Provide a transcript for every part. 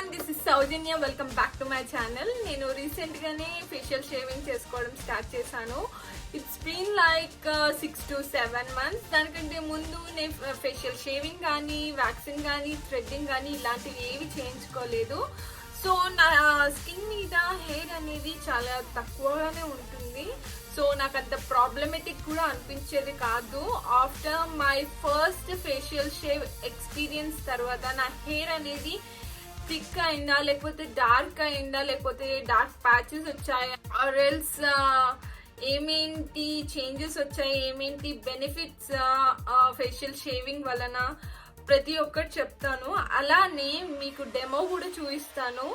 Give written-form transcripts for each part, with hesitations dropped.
Everyone, this is Soujanya. Welcome back to my channel. నేను recent గానే facial shaving చేసుకోవడం start చేశాను. It's been like 6 to 7 months. దానికంటే ముందు నేను ఫేషియల్ షేవింగ్ కానీ, వ్యాక్సిన్ కానీ, థ్రెడ్డింగ్ కానీ ఇలాంటివి ఏవి చేయించుకోలేదు. సో నా స్కిన్ మీద హెయిర్ అనేది చాలా తక్కువగానే ఉంటుంది. సో నాకు అంత ప్రాబ్లమేటిక్ కూడా అనిపించేది కాదు. After my first facial shave experience తర్వాత నా హెయిర్ అనేది థిక్ అయిందా, లేకపోతే డార్క్ అయిందా, లేకపోతే డార్క్ ప్యాచెస్ వచ్చాయా, ఆర్ ఎల్స్ ఏమేంటి చేంజెస్ వచ్చాయి, ఏమేంటి బెనిఫిట్స్ ఫేషియల్ షేవింగ్ వలన ప్రతి ఒక్కటి చెప్తాను. అలానే మీకు డెమో కూడా చూపిస్తాను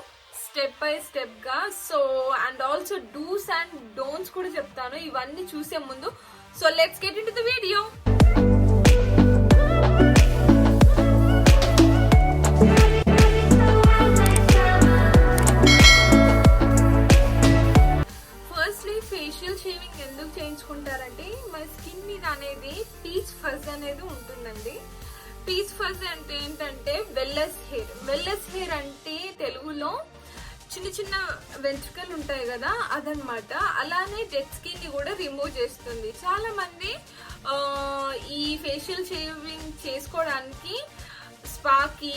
స్టెప్ బై స్టెప్ గా. So and also dos and don'ts కూడా చెప్తాను. ఇవన్నీ చూసే ముందు so let's get into the video. Firstly facial shaving ఎందుకు చేయించుకుంటారంటే మన స్కిన్ మీద అనేది పీచ్ ఫజ్ అనేది ఉంటుందండి. పీచ్ ఫజ్ అంటే ఏంటంటే వెల్లెస్ హెయిర్. వెల్లెస్ హెయిర్ అంటే తెలుగులో చిన్న చిన్న వెంట్రుకలు ఉంటాయి కదా, అదనమాట. అలానే డెడ్ స్కిన్ ని కూడా రిమూవ్ చేస్తుంది. చాలా మంది ఈ ఫేషియల్ షేవింగ్ చేసుకోవడానికి స్పాకి,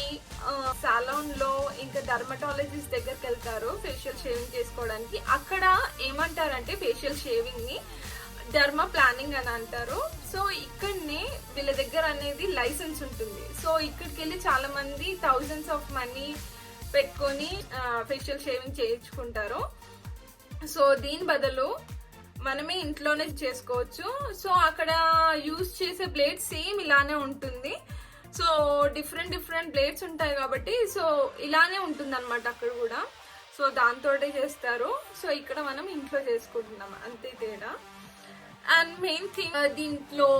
సాలాన్ లో, ఇంకా డర్మటాలజిస్ట్ దగ్గరికి వెళ్తారు ఫేషియల్ షేవింగ్ చేసుకోవడానికి. అక్కడ ఏమంటారంటే ఫేషియల్ షేవింగ్ ని డర్మా ప్లానింగ్ అని అంటారు. సో ఇక్కడనే వీళ్ళ దగ్గర అనేది లైసెన్స్ ఉంటుంది. సో ఇక్కడికి వెళ్ళి చాలా మంది థౌజండ్స్ ఆఫ్ మనీ పెట్టుకొని ఫేషియల్ షేవింగ్ చేయించుకుంటారు. సో దీని బదులు మనమే ఇంట్లోనే చేసుకోవచ్చు. సో అక్కడ యూజ్ చేసే బ్లేడ్ సేమ్ ఇలానే ఉంటుంది. సో డిఫరెంట్ బ్లేడ్స్ ఉంటాయి కాబట్టి సో ఇలానే ఉంటుంది అనమాట అక్కడ కూడా. సో దాంతోటే చేస్తారు. సో ఇక్కడ మనం ఇంట్లో చేసుకుంటున్నాం, అంతే తేడా. అండ్ మెయిన్ థింగ్, దీంట్లో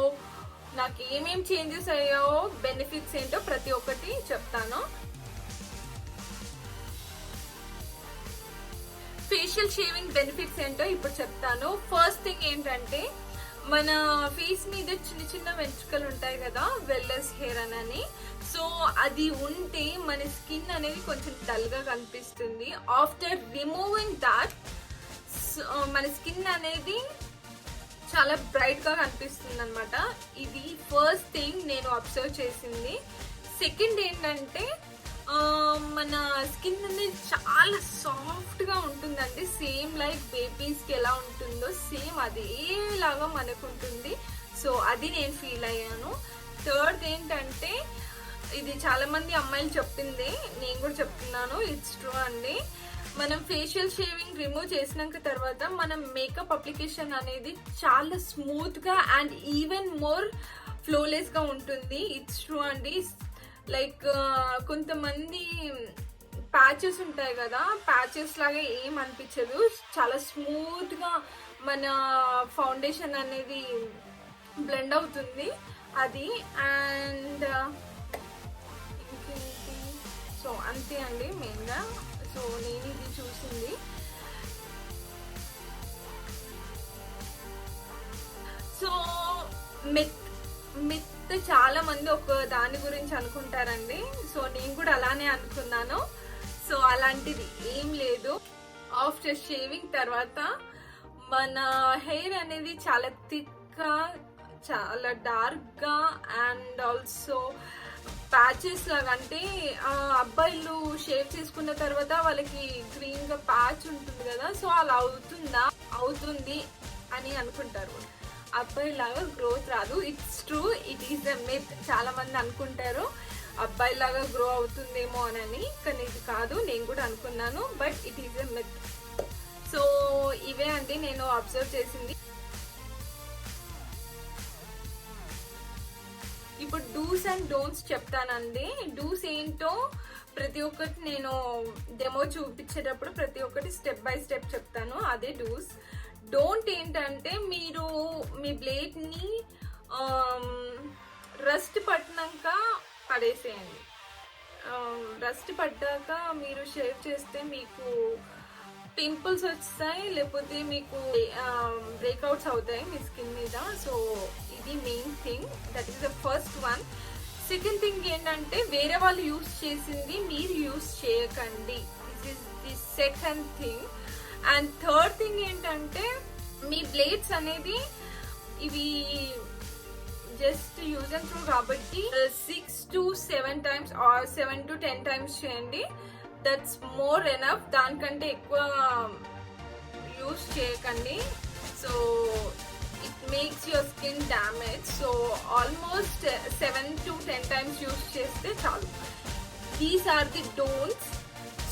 నాకు ఏమేం చేంజెస్ అయ్యాయో, బెనిఫిట్స్ ఏంటో ప్రతి ఒక్కటి చెప్తాను. ఫేషియల్ షేవింగ్ బెనిఫిట్స్ ఏంటో ఇప్పుడు చెప్తాను. ఫస్ట్ థింగ్ ఏంటంటే మన ఫేస్ మీద చిన్న చిన్న వెంట్రుకలు ఉంటాయి కదా, వెల్లెస్ హెయిర్ అని. సో అది ఉంటే మన స్కిన్ అనేది కొంచెం డల్ గా కనిపిస్తుంది. ఆఫ్టర్ రిమూవింగ్ దాట్ మన స్కిన్ అనేది చాలా బ్రైట్ గా కనిపిస్తుంది అనమాట. ఇది ఫస్ట్ థింగ్ నేను అబ్జర్వ్ చేసింది. సెకండ్ ఏంటంటే మన స్కిన్ అనేది చాలా సాఫ్ట్ గా ఉంటుందండి. సేమ్ లైక్ బేబీస్ కి ఎలా ఉంటుందో సేమ్ అదేలాగా మనకు ఉంటుంది. సో అది నేను ఫీల్ అయ్యాను. థర్డ్ ఏంటంటే, ఇది చాలా మంది అమ్మాయిలు చెప్పింది, నేను కూడా చెప్తున్నాను, ఇట్స్ ట్రూ అండి. మనం ఫేషియల్ షేవింగ్ రిమూవ్ చేసినాక తర్వాత మనం మేకప్ అప్లికేషన్ అనేది చాలా స్మూత్ గా అండ్ ఈవెన్ మోర్ ఫ్లోలెస్ గా ఉంటుంది. ఇట్స్ ట్రూ అండి. లైక్ కొంతమంది ప్యాచెస్ ఉంటాయి కదా, ప్యాచెస్ లాగా ఏం అనిపించదు. చాలా స్మూత్ గా మన ఫౌండేషన్ అనేది బ్లెండ్ అవుతుంది అది. అండ్ ఇంకేంటి, సో అంతే అండి మెయిన్ గా. సో నేను ఇది చూసింది. సో మిత్ చాలా మంది ఒక దాని గురించి అనుకుంటారండి. సో నేను కూడా అలానే అనుకున్నాను. సో అలాంటిది ఏం లేదు. ఆఫ్టర్ షేవింగ్ తర్వాత మన హెయిర్ అనేది చాలా థిక్ గా, చాలా డార్క్ గా అండ్ ఆల్సో ప్యాచెస్ లాగా, అంటే అబ్బాయిలు షేవ్ చేసుకున్న తర్వాత వాళ్ళకి గ్రీన్ గా ప్యాచ్ ఉంటుంది కదా, సో అలా అవుతుంది అని అనుకుంటారు. అబ్బాయి లాగా గ్రోత్ రాదు. It's true, it is the myth. చాలా మంది అనుకుంటారు అబ్బాయి లాగా గ్రో అవుతుందేమో అని, కానీ ఇది కాదు. నేను కూడా అనుకున్నాను, but it is the myth. So ఇవే అండి నేను అబ్జర్వ్ చేసింది. ఇప్పుడు డూస్ అండ్ డోంట్స్ చెప్తానండి. డూస్ ఏంటో ప్రతి ఒక్కటి నేను డెమో చూపించేటప్పుడు ప్రతి ఒక్కటి స్టెప్ బై స్టెప్ చెప్తాను, అదే డూస్. డోంట్ ఏంటంటే, మీరు మీ బ్లేడ్ ని రస్ట్ పట్టినాక పడేసేయండి. రస్ట్ పడ్డాక మీరు షేవ్ చేస్తే మీకు పింపుల్స్ వస్తాయి, లేకపోతే మీకు బ్రేక్అవుట్స్ అవుతాయి మీ స్కిన్ మీద. సో ఇది main thing, that is the first one. Second thing ఏంటంటే వేరే వాళ్ళు యూస్ చేసింది మీరు యూస్ చేయకండి. This is the second thing. And third thing ఏంటంటే మీ బ్లేడ్స్ అనేది ఇవి జస్ట్ యూజ్ అండ్ త్రో కాబట్టి 6 to 7 times or 7 to 10 times చేయండి. That's more enough. దానికంటే ఎక్కువ యూస్ చేయకండి. So it makes your skin damage. So almost 7 to 10 times use చేస్తే చాలు. These are the don'ts.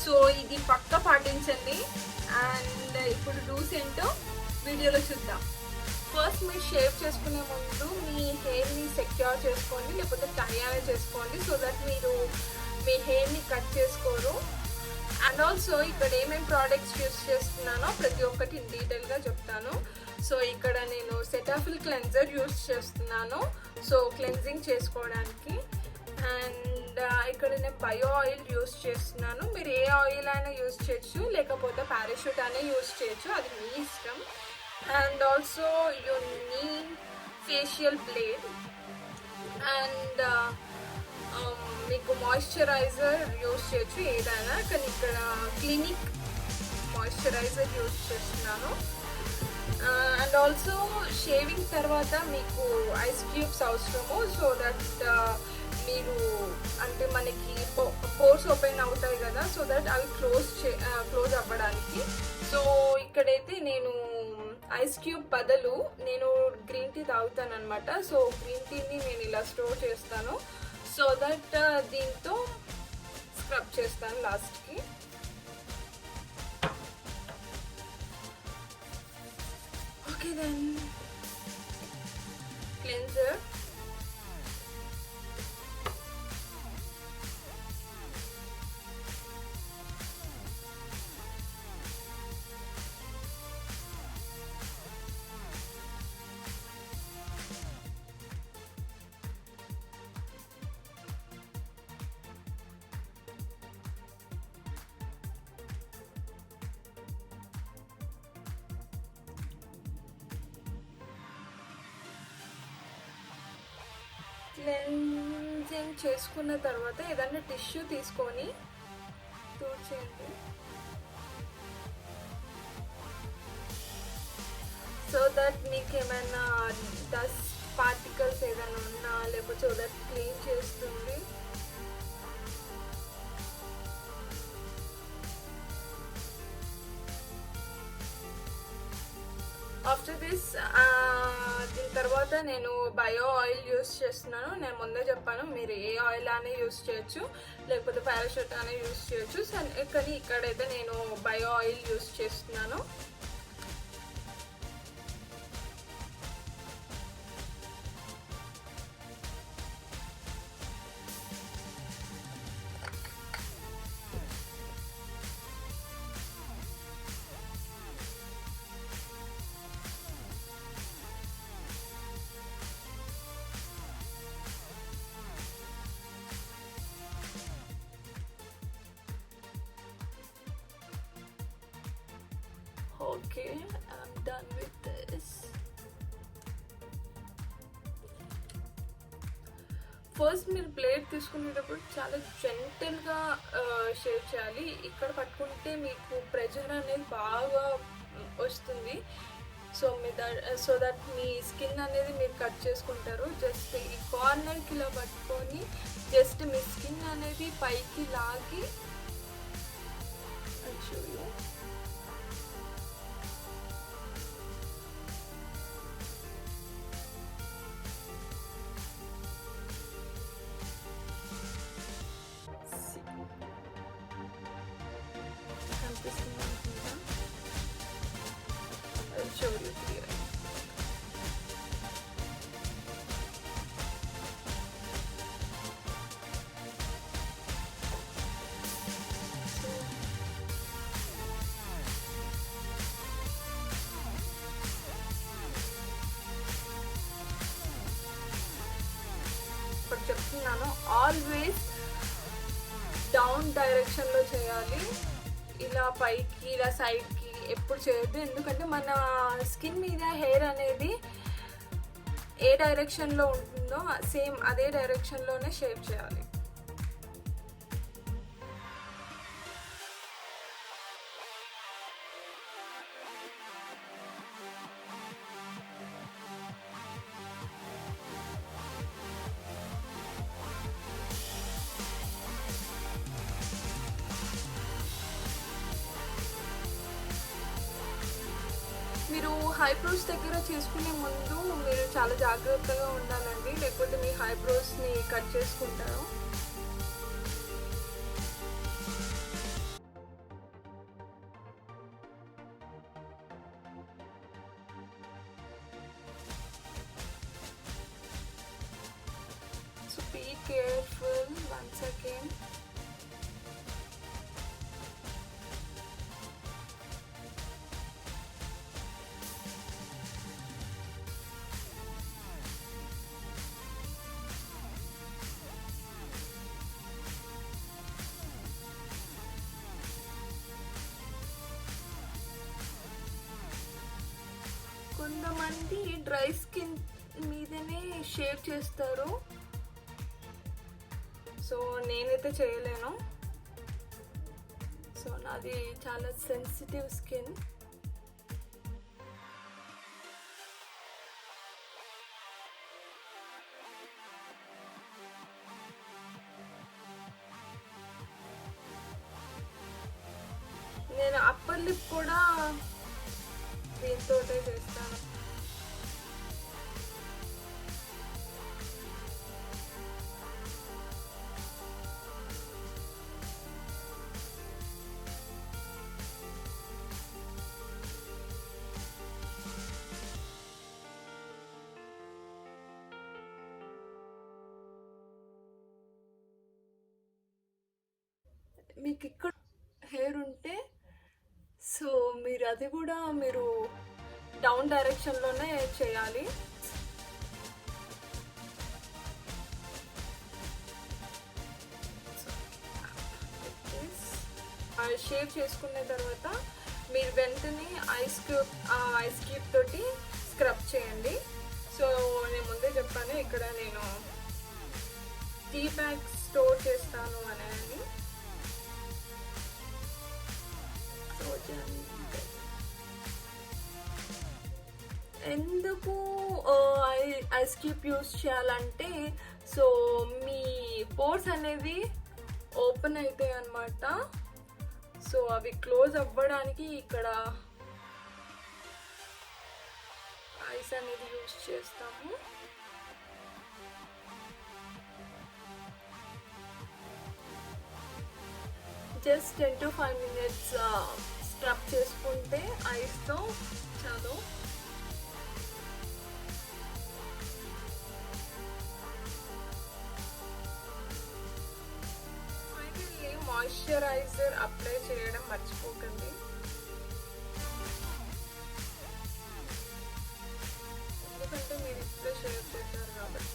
So ఇది పక్క పాటించండి. అండ్ ఇప్పుడు డూస్ ఏంటో వీడియోలో చూద్దాం. ఫస్ట్ మీరు షేవ్ చేసుకునే ముందు మీ హెయిర్ని సెక్యూర్ చేసుకోండి, లేకపోతే టై అనేది చేసుకోండి, సో దట్ మీరు మీ హెయిర్ని కట్ చేసుకోరు. అండ్ ఆల్సో ఇక్కడ ఏమేమి ప్రోడక్ట్స్ యూస్ చేస్తున్నానో ప్రతి ఒక్కటి డీటెయిల్గా చెప్తాను. సో ఇక్కడ నేను సెటాఫిల్ క్లెన్జర్ యూస్ చేస్తున్నాను, సో క్లెన్జింగ్ చేసుకోవడానికి. అండ్ ఇక్కడ నేను బయో ఆయిల్ యూస్ చేస్తున్నాను. మీరు ఏ ఆయిల్ అయినా యూస్ చేయొచ్చు, లేకపోతే పారాషూట్ అయినా యూస్ చేయొచ్చు, అది మీ ఇష్టం. And also you need facial blade. And మీకు మాయిశ్చరైజర్ యూస్ చేయొచ్చు ఏదైనా, కానీ ఇక్కడ క్లినిక్ మాయిశ్చరైజర్ యూస్ చేస్తున్నాను. అండ్ ఆల్సో షేవింగ్ తర్వాత మీకు ఐస్ క్యూబ్స్ అవసరము, సో దట్ మీరు అంటే మనకి పోర్స్ ఓపెన్ అవుతాయి కదా, సో దట్ అవి క్లోజ్ అవ్వడానికి. సో ఇక్కడైతే నేను ఐస్ క్యూబ్ బదులు నేను గ్రీన్ టీ తాగుతాను అనమాట. సో గ్రీన్ టీని నేను ఇలా స్టోర్ చేస్తాను, సో దట్ దీంతో స్క్రబ్ చేస్తాను లాస్ట్కి. Okay, then cleanser. క్లెన్జింగ్ చేసుకున్న తర్వాత ఏదైనా టిష్యూ తీసుకొని తుడిచేయండి, సో దట్ మీకు ఏమైనా డస్ట్ పార్టికల్స్ ఏదైనా ఉన్నా లేకపోతే సో దట్ క్లీన్ చేస్తుంది. ఆఫ్టర్ దిస్ దీని తర్వాత నేను బయో ఆయిల్ యూస్ చేస్తున్నాను. నేను ముందే చెప్పాను మీరు ఏ ఆయిల్ అనే యూస్ చేయొచ్చు, లేకపోతే పారాషూట్ అనే యూస్ చేయొచ్చు, కానీ ఇక్కడైతే నేను బయో ఆయిల్ యూస్ చేస్తున్నాను. Okay, I'm done with this. First మీరు బ్లేడ్ తీసుకునేటప్పుడు చాలా జెంటల్గా షేవ్ చేయాలి. ఇక్కడ పట్టుకుంటే మీకు ప్రెషర్ అనేది బాగా వస్తుంది. సో దట్ మీ స్కిన్ అనేది మీరు కట్ చేసుకుంటారు. జస్ట్ ఈ కార్నర్కి ఇలా పట్టుకొని జస్ట్ మీ స్కిన్ అనేది పైకి లాగి show you here. ఇప్పుడు చెప్తున్నాను, ఆల్వేస్ డౌన్ డైరెక్షన్ లో చేయాలి. ఇలా పైకి ఇలా సైడ్కి ఎప్పుడు చేయొద్దు. ఎందుకంటే మన స్కిన్ మీద హెయిర్ అనేది ఏ డైరెక్షన్లో ఉంటుందో సేమ్ అదే డైరెక్షన్లోనే షేప్ చేయాలి. మీరు హైబ్రోస్ దగ్గర చేసుకునే ముందు మీరు చాలా జాగ్రత్తగా ఉండాలండి, లేకపోతే మీ హైబ్రోస్ని కట్ చేసుకుంటారు. So be careful once again. కొంతమంది డ్రై స్కిన్ మీదనే షేప్ చేస్తారు, సో నేనైతే చేయలేను. సో నాది చాలా సెన్సిటివ్ స్కిన్. నేను అప్పర్ లిప్ కూడా దీంతో చేస్తాను. మీకు ఇక్కడ హెయిర్ ఉంటే సో మీరు అది కూడా మీరు డౌన్ డైరెక్షన్లోనే చేయాలి. షేప్ చేసుకున్న తర్వాత మీరు వెంటనే ఐస్ క్యూబ్ తోటి స్క్రబ్ చేయండి. సో నేను ముందే చెప్పాను ఇక్కడ నేను టీ బ్యాగ్ స్టోర్ చేస్తాను అని. ఎందుకు ఐస్ క్యూబ్ యూస్ చేయాలంటే సో మీ పోర్స్ అనేవి ఓపెన్ అవుతాయి అన్నమాట. సో అవి క్లోజ్ అవ్వడానికి ఇక్కడ ఐస్ అనేది యూస్ చేస్తాము. జస్ట్ 10 to 5 minutes స్క్రబ్ చేసుకుంటే ఐస్తో చాలు. ఫైనల్లీ మాయిశ్చరైజర్ అప్లై చేయడం మర్చిపోకండి. ఎందుకంటే మీరు ఇప్పుడే షేర్ చేశారు కాబట్టి.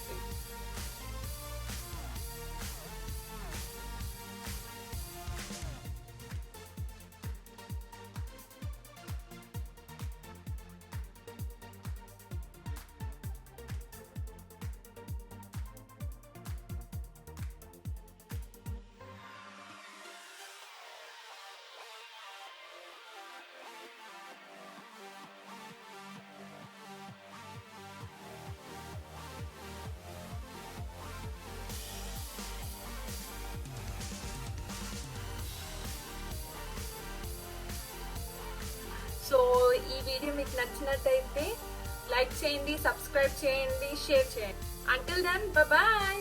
సో ఈ వీడియో మీకు నచ్చినట్టయితే లైక్ చేయండి, సబ్స్క్రైబ్ చేయండి, షేర్ చేయండి. Until then bye.